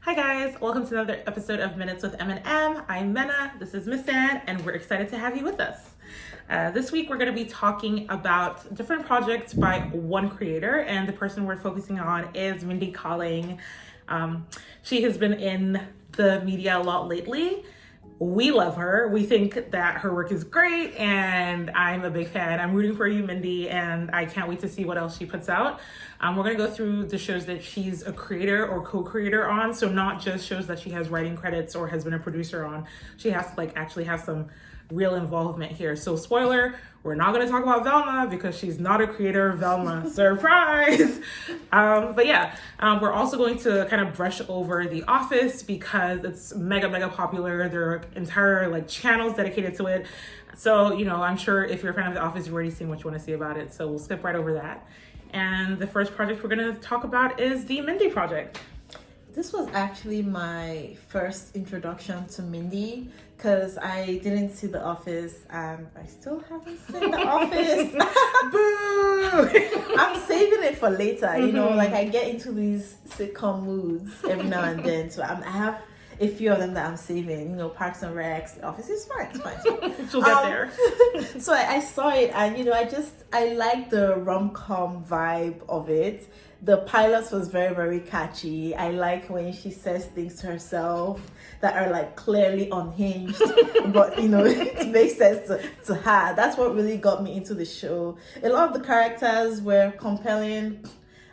Hi guys, welcome to another episode of Minutes with M&M. I'm Mena, this is Miss Ann, and we're excited to have you with us. This week we're going to be talking about different projects by one creator, and the person we're focusing on is Mindy Kaling. She has been in the media a lot lately. We love her. We think that her work is great, and I'm a big fan. I'm rooting for you, Mindy, and I can't wait to see what else she puts out. We're going to go through the shows that she's a creator or co-creator on, so not just shows that she has writing credits or has been a producer on. She has to actually have some real involvement here. So spoiler, we're not going to talk about Velma because she's not a creator of Velma. Surprise! We're also going to kind of brush over The Office because it's mega popular. There are entire channels dedicated to it. So, I'm sure if you're a fan of The Office, you've already seen what you want to see about it. So we'll skip right over that. And the first project we're going to talk about is the Mindy Project. This was actually my first introduction to Mindy because I didn't see The Office and I still haven't seen The Office. Boo! I'm saving it for later, I get into these sitcom moods every now and then. So I have a few of them that I'm saving, Parks and Recs, The Office is fine, it's fine. She'll get there. So I saw it and, I like the rom-com vibe of it. The pilot was very, very catchy. I like when she says things to herself that are clearly unhinged, but it makes sense to her. That's what really got me into the show. A lot of the characters were compelling,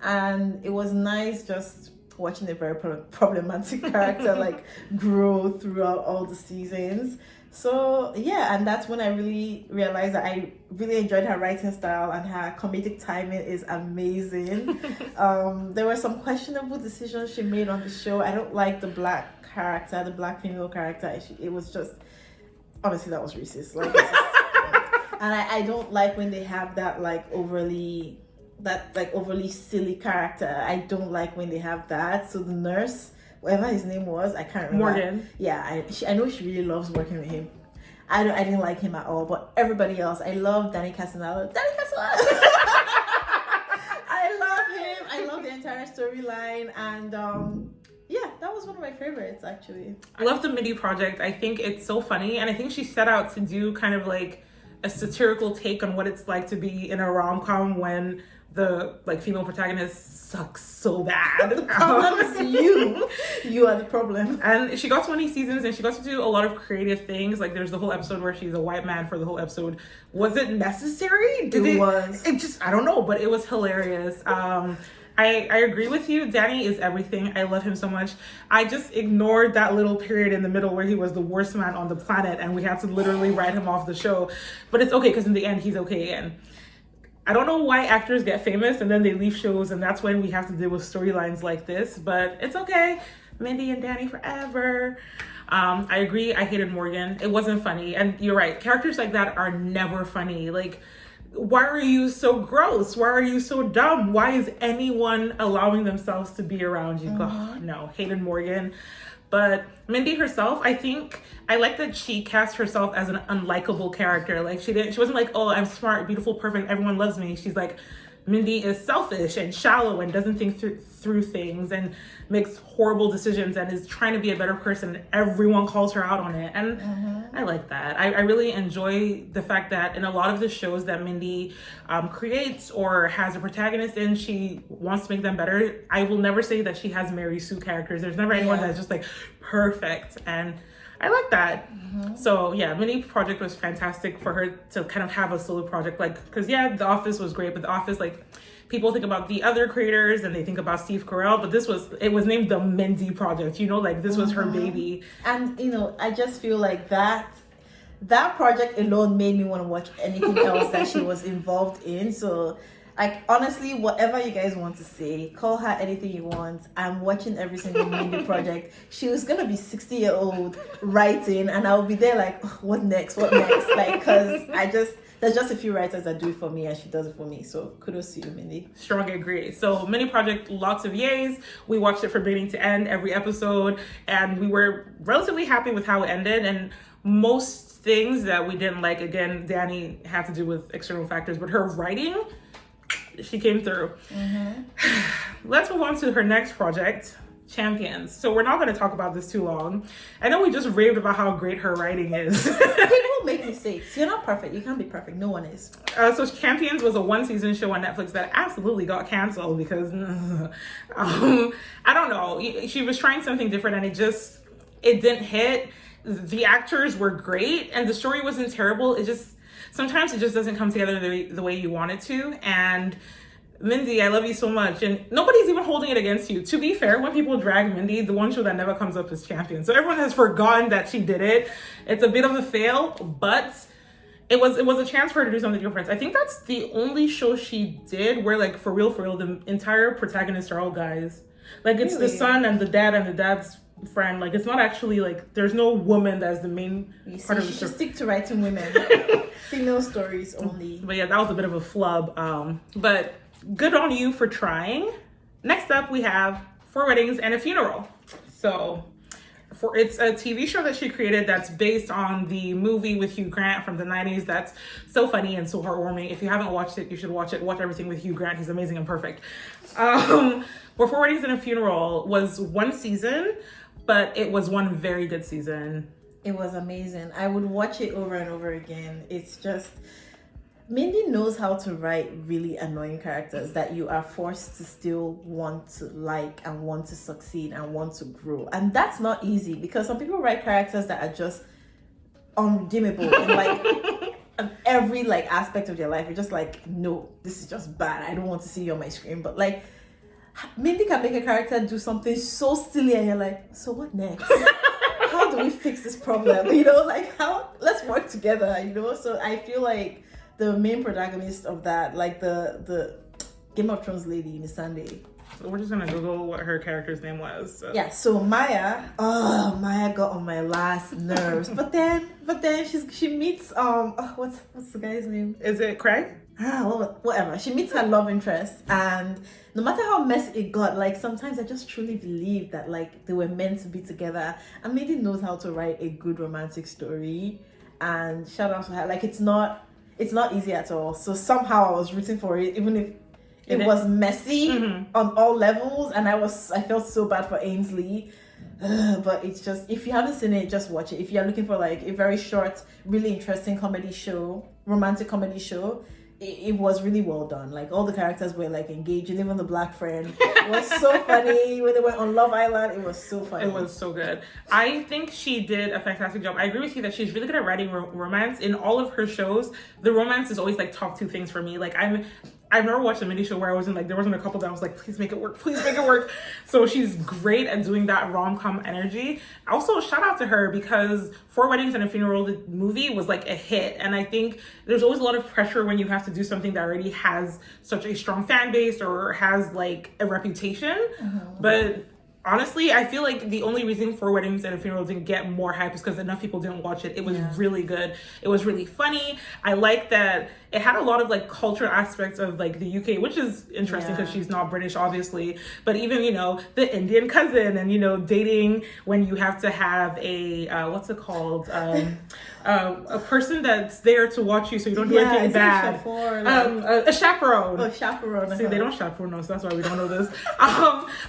and it was nice just watching a very problematic character grow throughout all the seasons. So yeah, and that's when I really realized that I really enjoyed her writing style, and her comedic timing is amazing. There were some questionable decisions she made on the show. I don't like the black female character. It was just, honestly, that was racist. And I don't like when they have that overly silly character. I don't like when they have that. So the nurse, whatever his name was, I can't remember. Morgan. Yeah, I know she really loves working with him. I didn't like him at all, but everybody else, I love Castellano. I love him. I love the entire storyline, and that was one of my favorites actually. I love the Mindy Project. I think it's so funny, and I think she set out to do kind of a satirical take on what it's like to be in a rom-com when the female protagonist sucks so bad. The problem is you. You are the problem. And she got so many seasons, and she got to do a lot of creative things. There's the whole episode where she's a white man for the whole episode. Was it necessary? It was. It just, I don't know, but it was hilarious. I agree with you. Danny is everything. I love him so much. I just ignored that little period in the middle where he was the worst man on the planet, and we had to literally write him off the show. But it's okay, because in the end, he's okay again. I don't know why actors get famous and then they leave shows, and that's when we have to deal with storylines like this, but it's okay. Mindy and Danny forever. I agree. I hated Morgan. It wasn't funny. And you're right. Characters like that are never funny. Why are you so gross? Why are you so dumb? Why is anyone allowing themselves to be around you? Oh, no, hated Morgan. But Mindy herself, I think I like that she cast herself as an unlikable character. She wasn't oh, I'm smart, beautiful, perfect, everyone loves me. She's Mindy is selfish and shallow and doesn't think through things and makes horrible decisions and is trying to be a better person. And everyone calls her out on it. And I like that. I really enjoy the fact that in a lot of the shows that Mindy creates or has a protagonist in, she wants to make them better. I will never say that she has Mary Sue characters. There's never anyone that's just perfect. And I like that. So yeah, Mindy Project was fantastic for her to kind of have a solo project. Because The Office was great, but The Office, people think about the other creators and they think about Steve Carell, but it was named the Mindy Project, this was her baby. And, I just feel that project alone made me want to watch anything else that she was involved in. So honestly, whatever you guys want to say, call her anything you want. I'm watching every single Mindy Project. She was gonna be 60-year-old writing, and I'll be there what next? Because there's just a few writers that do it for me, and she does it for me. So kudos to you, Mindy. Strong agree. So Mindy Project, lots of yays. We watched it from beginning to end, every episode, and we were relatively happy with how it ended. And most things that we didn't like, again, Danny had to do with external factors, but her writing, she came through. Let's move on to her next project. Champions. So we're not going to talk about this too long. I know we just raved about how great her writing is. People make mistakes. You're not perfect. You can't be perfect. No one is. So Champions was a 1-season show on Netflix that absolutely got canceled because I don't know. She was trying something different and it didn't hit. The actors were great and the story wasn't terrible. Sometimes it just doesn't come together the way you want it to. And Mindy, I love you so much. And nobody's even holding it against you. To be fair, when people drag Mindy, the one show that never comes up is Champions. So everyone has forgotten that she did it. It's a bit of a fail, but it was a chance for her to do something different. I think that's the only show she did where, like, for real, the entire protagonists are all guys. Like, it's the son and the dad's friend. Like, it's not actually, like, there's no woman that's the main part of the show. She should stick to writing women. Female stories only. But yeah, that was a bit of a flub. But good on you for trying. Next up, we have 4 Weddings and a Funeral. So it's a TV show that she created that's based on the movie with Hugh Grant from the 90s. That's so funny and so heartwarming. If you haven't watched it, you should watch it. Watch everything with Hugh Grant. He's amazing and perfect. But 4 Weddings and a Funeral was 1 season, but it was one very good season. It was amazing. I would watch it over and over again. It's just, Mindy knows how to write really annoying characters that you are forced to still want to like and want to succeed and want to grow. And that's not easy because some people write characters that are just unredeemable in like every like aspect of their life. You're just like, no, this is just bad. I don't want to see you on my screen. But like, Mindy can make a character do something so silly and you're like, so what next? How do we fix this problem? You know, like let's work together, you know? So I feel like the main protagonist of that, like the Game of Thrones lady in Sunday. So we're just gonna Google what her character's name was. So. Yeah, so Maya got on my last nerves. but then she meets what's the guy's name? Is it Craig? Whatever. She meets her love interest, and no matter how messy it got, like sometimes I just truly believe that like they were meant to be together. And Mindy knows how to write a good romantic story. And shout out to her. Like it's not easy at all. So somehow I was rooting for it, even if it was messy on all levels, and I felt so bad for Ainsley. But it's just, if you haven't seen it, just watch it. If you're looking for like a very short, really interesting romantic comedy show, it was really well done. Like all the characters were like engaging, even the black friend. It was so funny when they went on Love Island. It was so funny. It was so good. I think she did a fantastic job. I agree with you that she's really good at writing romance. In all of her shows, the romance is always like top 2 things for me. Like I've never watched a Mindy show where I wasn't like, there wasn't a couple that I was like, please make it work, please make it work. So she's great at doing that rom-com energy. Also, shout out to her because 4 Weddings and a Funeral, the movie, was like a hit. And I think there's always a lot of pressure when you have to do something that already has such a strong fan base or has like a reputation. But honestly, I feel like the only reason 4 Weddings and a Funeral didn't get more hype is because enough people didn't watch it. It was really good. It was really funny. I like that it had a lot of like cultural aspects of like the UK, which is interesting because she's not British, obviously. But even, you know, the Indian cousin and, you know, dating when you have to have a, what's it called? A person that's there to watch you so you don't do anything bad. A chaperone. Oh, chaperone. See, they don't chaperone us, that's why we don't know this.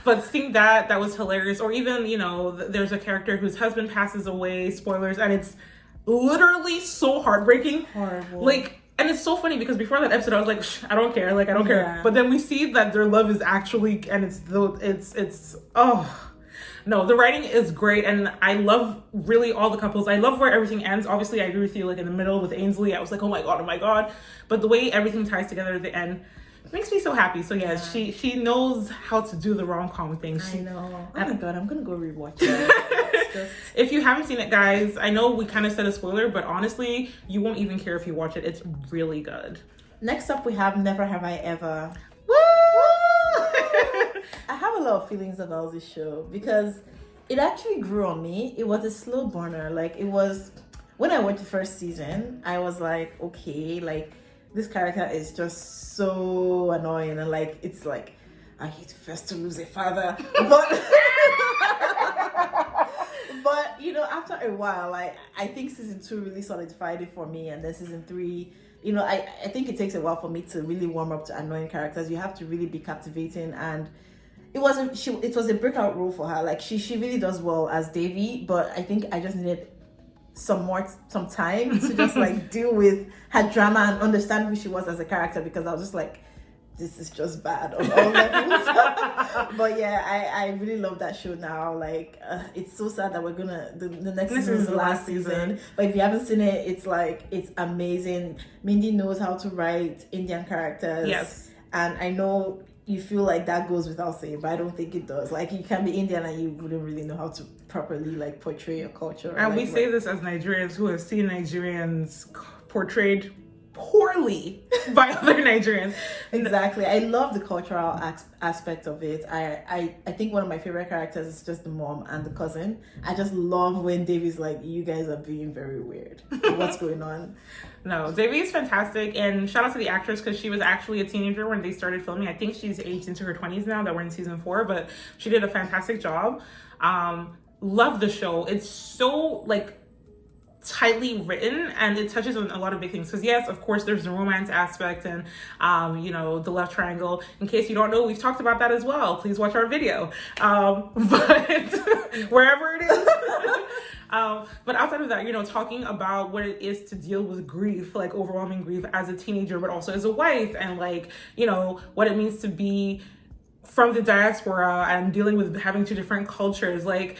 But seeing that was hilarious. Or even, you know, there's a character whose husband passes away, spoilers, and it's literally so heartbreaking. Horrible. Like, and it's so funny because before that episode I was like, I don't care, like I don't care. But then we see that their love is actually, and no, the writing is great, and I love really all the couples. I love where everything ends. Obviously, I agree with you, like in the middle with Ainsley, I was like, oh my god. But the way everything ties together at the end makes me so happy. So yes, she knows how to do the rom-com thing. I know. Oh my god, I'm gonna go rewatch it. If you haven't seen it, guys, I know we kind of said a spoiler, but honestly, you won't even care if you watch it. It's really good. Next up, we have Never Have I Ever. Woo! I have a lot of feelings about this show because it actually grew on me. It was a slow burner. Like it was, when I watched the first season, I was like, okay, like this character is just so annoying, and like it's like I hate first to lose a father, but you know, after a while, like I think season 2 really solidified it for me, and then season 3, you know, I think it takes a while for me to really warm up to annoying characters. You have to really be captivating, and it was a breakout role for her. Like she really does well as Devi, but I think I just needed some time to just like deal with her drama and understand who she was as a character, because I was just like, this is just bad on all levels. But yeah, I really love that show now. Like it's so sad that we're gonna the next season is the last season. But if you haven't seen it, it's amazing. Mindy knows how to write Indian characters. Yes. And I know you feel like that goes without saying, but I don't think it does. Like you can be Indian and you wouldn't really know how to properly like portray your culture. And we say this as Nigerians who have seen Nigerians portrayed poorly by other Nigerians. Exactly. I love the cultural aspect of it. I think one of my favorite characters is just the mom and the cousin. I just love when Davy's like, you guys are being very weird. What's going on? No, Devi is fantastic, and shout out to the actress because she was actually a teenager when they started filming. I think she's aged into her 20s now that we're in season 4, but she did a fantastic job. Love the show. It's so like tightly written, and it touches on a lot of big things, because yes, of course, there's the romance aspect and the love triangle. In case you don't know, we've talked about that as well. Please watch our video, but wherever it is. But outside of that, talking about what it is to deal with grief, like overwhelming grief as a teenager, but also as a wife, and like what it means to be from the diaspora and dealing with having 2 different cultures. Like,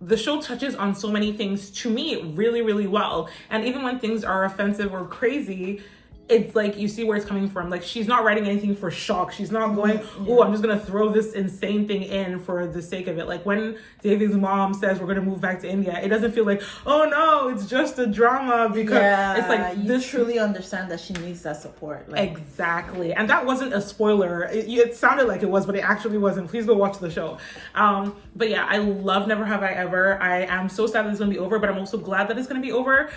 the show touches on so many things, to me, really, really well. And even when things are offensive or crazy, it's like you see where it's coming from. Like, she's not writing anything for shock. She's not going, oh, I'm just going to throw this insane thing in for the sake of it. Like, when Davy's mom says we're going to move back to India, it doesn't feel like, oh no, it's just a drama, because it's like, you truly understand that she needs that support. Like, exactly. And that wasn't a spoiler. It sounded like it was, but it actually wasn't. Please go watch the show. But yeah, I love Never Have I Ever. I am so sad that it's going to be over, but I'm also glad that it's going to be over,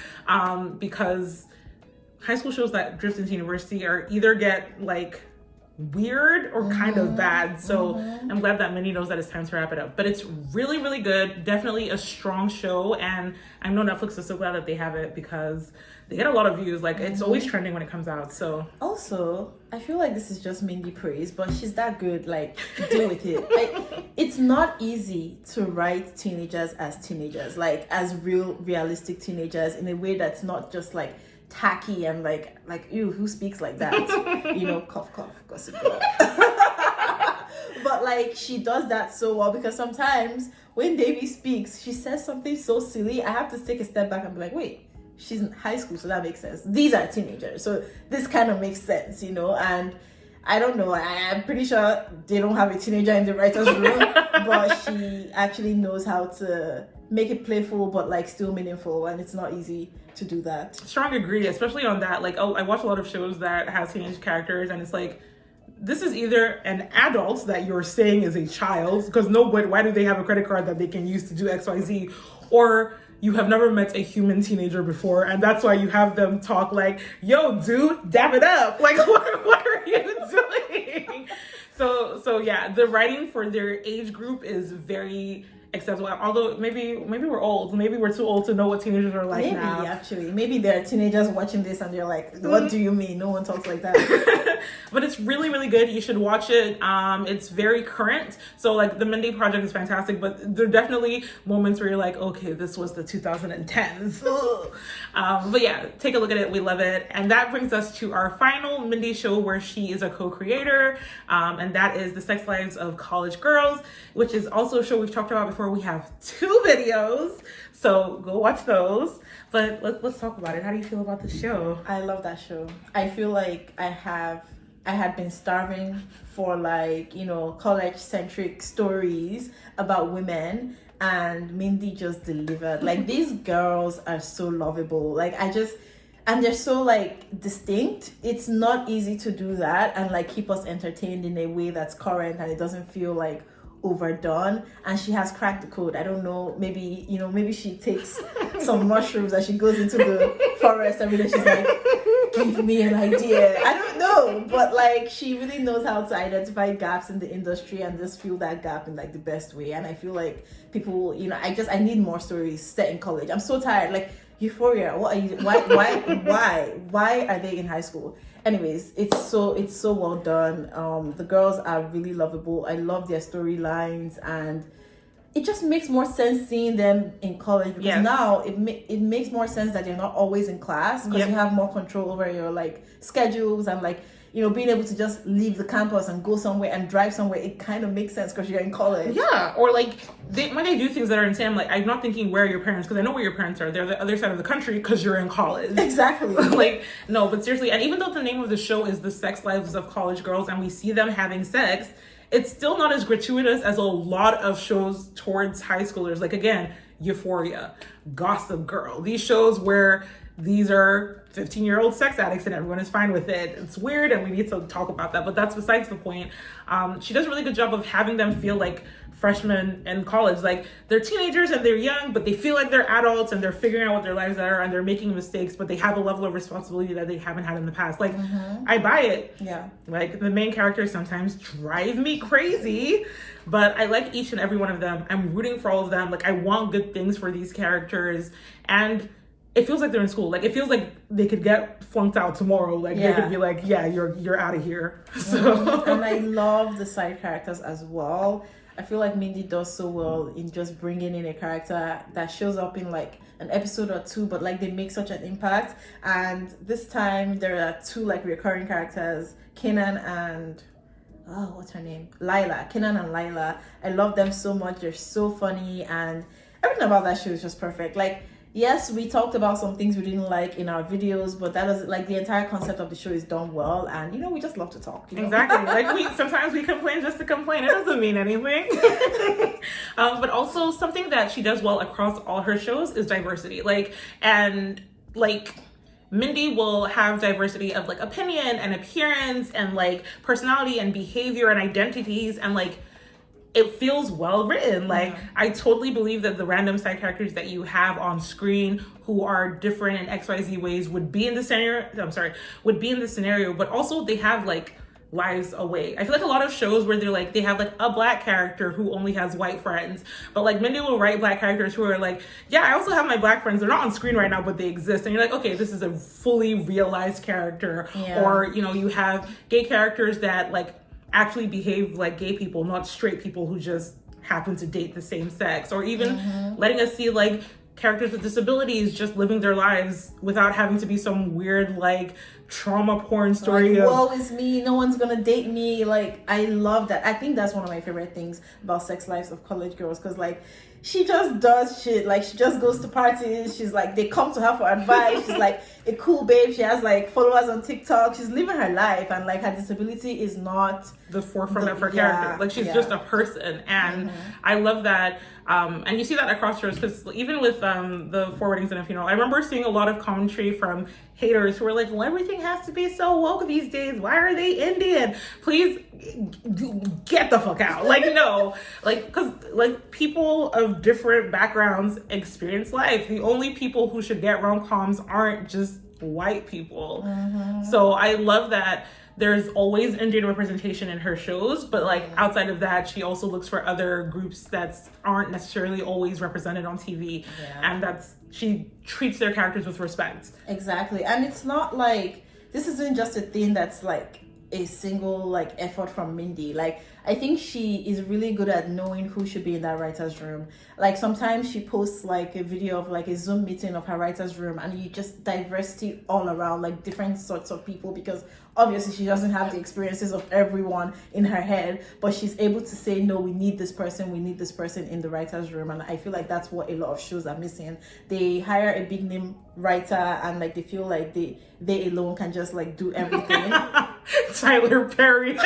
because high school shows that drift into university are either get like weird or kind of bad. So I'm glad that Mindy knows that it's time to wrap it up. But it's really, really good. Definitely a strong show. And I know Netflix is so glad that they have it, because they get a lot of views. Like, it's always trending when it comes out. So also, I feel like this is just Mindy praise, but she's that good. Like, deal with it. Like, it's not easy to write teenagers as teenagers, like as realistic teenagers, in a way that's not just like tacky and like ew, who speaks like that? Cough cough, gossip girl. But like, she does that so well, because sometimes when Devi speaks, she says something so silly, I have to take a step back and be like, wait, she's in high school, so that makes sense. These are teenagers, so this kind of makes sense, and I don't know, I'm pretty sure they don't have a teenager in the writer's room, but she actually knows how to make it playful but like still meaningful, and it's not easy to do that. Strong agree, especially on that. Like, I watch a lot of shows that have teenage characters, and it's like, this is either an adult that you're saying is a child, because why do they have a credit card that they can use to do XYZ, or you have never met a human teenager before, and that's why you have them talk like, yo, dude, dab it up. Like, what are you doing? So yeah, the writing for their age group is very acceptable. Although maybe we're old. Maybe we're too old to know what teenagers are like now. Maybe there are teenagers watching this and they're like, what do you mean? No one talks like that. But it's really, really good. You should watch it. It's very current. So like, the Mindy Project is fantastic, but there are definitely moments where you're like, okay, this was the 2010s. But yeah, take a look at it. We love it. And that brings us to our final Mindy show, where she is a co-creator. And that is The Sex Lives of College Girls, which is also a show we've talked about before. We have 2 videos, so go watch those. But let's talk about it. How do you feel about the show? I love that show. I feel like I had been starving for like, college-centric stories about women, and Mindy just delivered. Like, these girls are so lovable. Like, and they're so like distinct. It's not easy to do that and like keep us entertained in a way that's current, and it doesn't feel like overdone. And she has cracked the code. I don't know, maybe she takes some mushrooms and she goes into the forest every day. She's like, give me an idea. I don't know, but like, she really knows how to identify gaps in the industry and just fill that gap in like the best way. And I feel like people, I need more stories set in college. I'm so tired. Like, Euphoria, what are you, why are they in high school? anyways, it's so well done. The girls are really lovable. I love their storylines, and it just makes more sense seeing them in college, because now it makes more sense that they're not always in class, because you have more control over your like schedules, and like, you know, being able to just leave the campus and go somewhere and drive somewhere. It kind of makes sense because you're in college. Yeah, or like when they do things that are insane, like I'm not thinking where are your parents, because I know where your parents are. They're the other side of the country because you're in college. Exactly. Like, no, but seriously, and even though the name of the show is The Sex Lives of College Girls and we see them having sex, it's still not as gratuitous as a lot of shows towards high schoolers. Like, again, Euphoria, Gossip Girl, these shows where these are 15-year-old sex addicts and everyone is fine with it. It's weird and we need to talk about that, but that's besides the point. She does a really good job of having them feel like freshmen in college. Like, they're teenagers and they're young, but they feel like they're adults and they're figuring out what their lives are and they're making mistakes, but they have a level of responsibility that they haven't had in the past. Like, I buy it. Yeah. Like, the main characters sometimes drive me crazy, but I like each and every one of them. I'm rooting for all of them. Like, I want good things for these characters, and it feels like they're in school. Like, it feels like they could get flunked out tomorrow. Like, they could be like, yeah, you're out of here. So and I love the side characters as well. I feel like Mindy does so well in just bringing in a character that shows up in like an episode or two, but like they make such an impact. And this time there are two like recurring characters, Kenan and what's her name? Lila. Kenan and Lila. I love them so much. They're so funny, and everything about that show is just perfect. Like, yes, we talked about some things we didn't like in our videos, but that is like the entire concept of the show is done well, and you know, we just love to talk. You know? Exactly. Like, sometimes we complain just to complain. It doesn't mean anything. But also something that she does well across all her shows is diversity. Mindy will have diversity of like opinion and appearance and like personality and behavior and identities, and like it feels well written. Like, I totally believe that the random side characters that you have on screen who are different in XYZ ways would be in the scenario, but also they have like lives away. I feel like a lot of shows where they're like, they have like a black character who only has white friends, but like Mindy will write black characters who are like, yeah, I also have my black friends. They're not on screen right now, but they exist. And you're like, okay, this is a fully realized character. Or, you know, you have gay characters that like actually behave like gay people, not straight people who just happen to date the same sex, or even letting us see like characters with disabilities just living their lives without having to be some weird like trauma porn story. Like, woe is me, no one's gonna date me. Like, I love that. I think that's one of my favorite things about Sex Lives of College Girls, because like she just does shit. Like, she just goes to parties. She's like, they come to her for advice. She's like a cool babe. She has like followers on TikTok. She's living her life, and like her disability is not the forefront of her character. Like, she's just a person, and I love that. And you see that across shows, because even with the Four Weddings and a Funeral, I remember seeing a lot of commentary from haters who were like, well, everything has to be so woke these days. Why are they Indian? Please get the fuck out. Like, no. Like, because like people of different backgrounds experience life. The only people who should get rom-coms aren't just white people. So I love that there's always Indian representation in her shows, but like outside of that, she also looks for other groups that aren't necessarily always represented on TV, and she treats their characters with respect. Exactly. And it's not like, this isn't just a thing that's like a single like effort from Mindy. Like, I think she is really good at knowing who should be in that writer's room. Like, sometimes she posts like a video of like a Zoom meeting of her writer's room, and you just diversity all around, like different sorts of people, because obviously she doesn't have the experiences of everyone in her head, but she's able to say, no, we need this person in the writer's room. And I feel like that's what a lot of shows are missing. They hire a big name writer, and like they feel like they alone can just like do everything. Tyler Perry.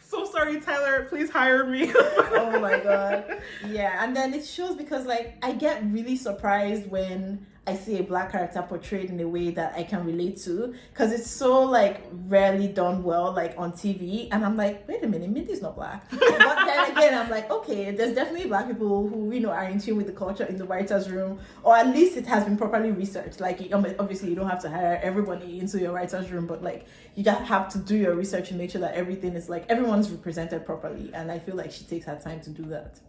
So sorry, Tyler, please hire me. Oh my god. Yeah, and then it shows, because like I get really surprised when I see a black character portrayed in a way that I can relate to, because it's so like rarely done well like on TV, and I'm like, wait a minute, Mindy's not black. But then again, I'm like, okay, there's definitely black people who, you know, are in tune with the culture in the writer's room, or at least it has been properly researched. Like, obviously you don't have to hire everybody into your writer's room, but like you just have to do your research and make sure that everything is like, everyone's represented properly, and I feel like she takes her time to do that.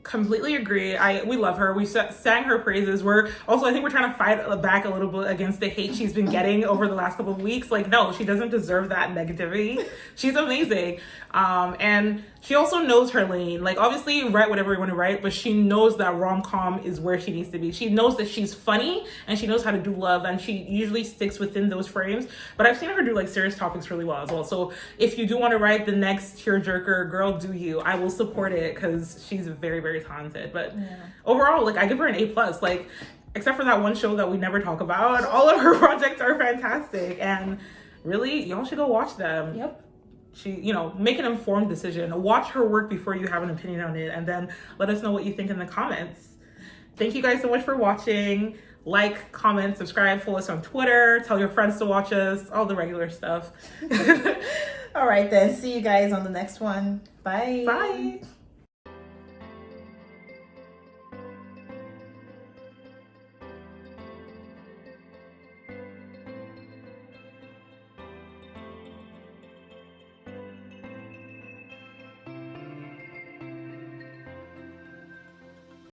Completely agree. We love her. We sang her praises. I think we're trying to fight back a little bit against the hate she's been getting over the last couple of weeks. Like, no, she doesn't deserve that negativity. She's amazing. And she also knows her lane. Like, obviously, write whatever you want to write, but she knows that rom-com is where she needs to be. She knows that she's funny and she knows how to do love, and she usually sticks within those frames. But I've seen her do like serious topics really well as well. So if you do want to write the next tearjerker, girl, do you. I will support it because she's very, very talented. But overall, like, I give her an A+. Like, except for that one show that we never talk about, all of her projects are fantastic. And really, y'all should go watch them. Yep. Make an informed decision. Watch her work before you have an opinion on it, and then let us know what you think in the comments. Thank you guys so much for watching. Like, comment, subscribe, follow us on Twitter, tell your friends to watch us, all the regular stuff. All right then, see you guys on the next one. Bye. Bye.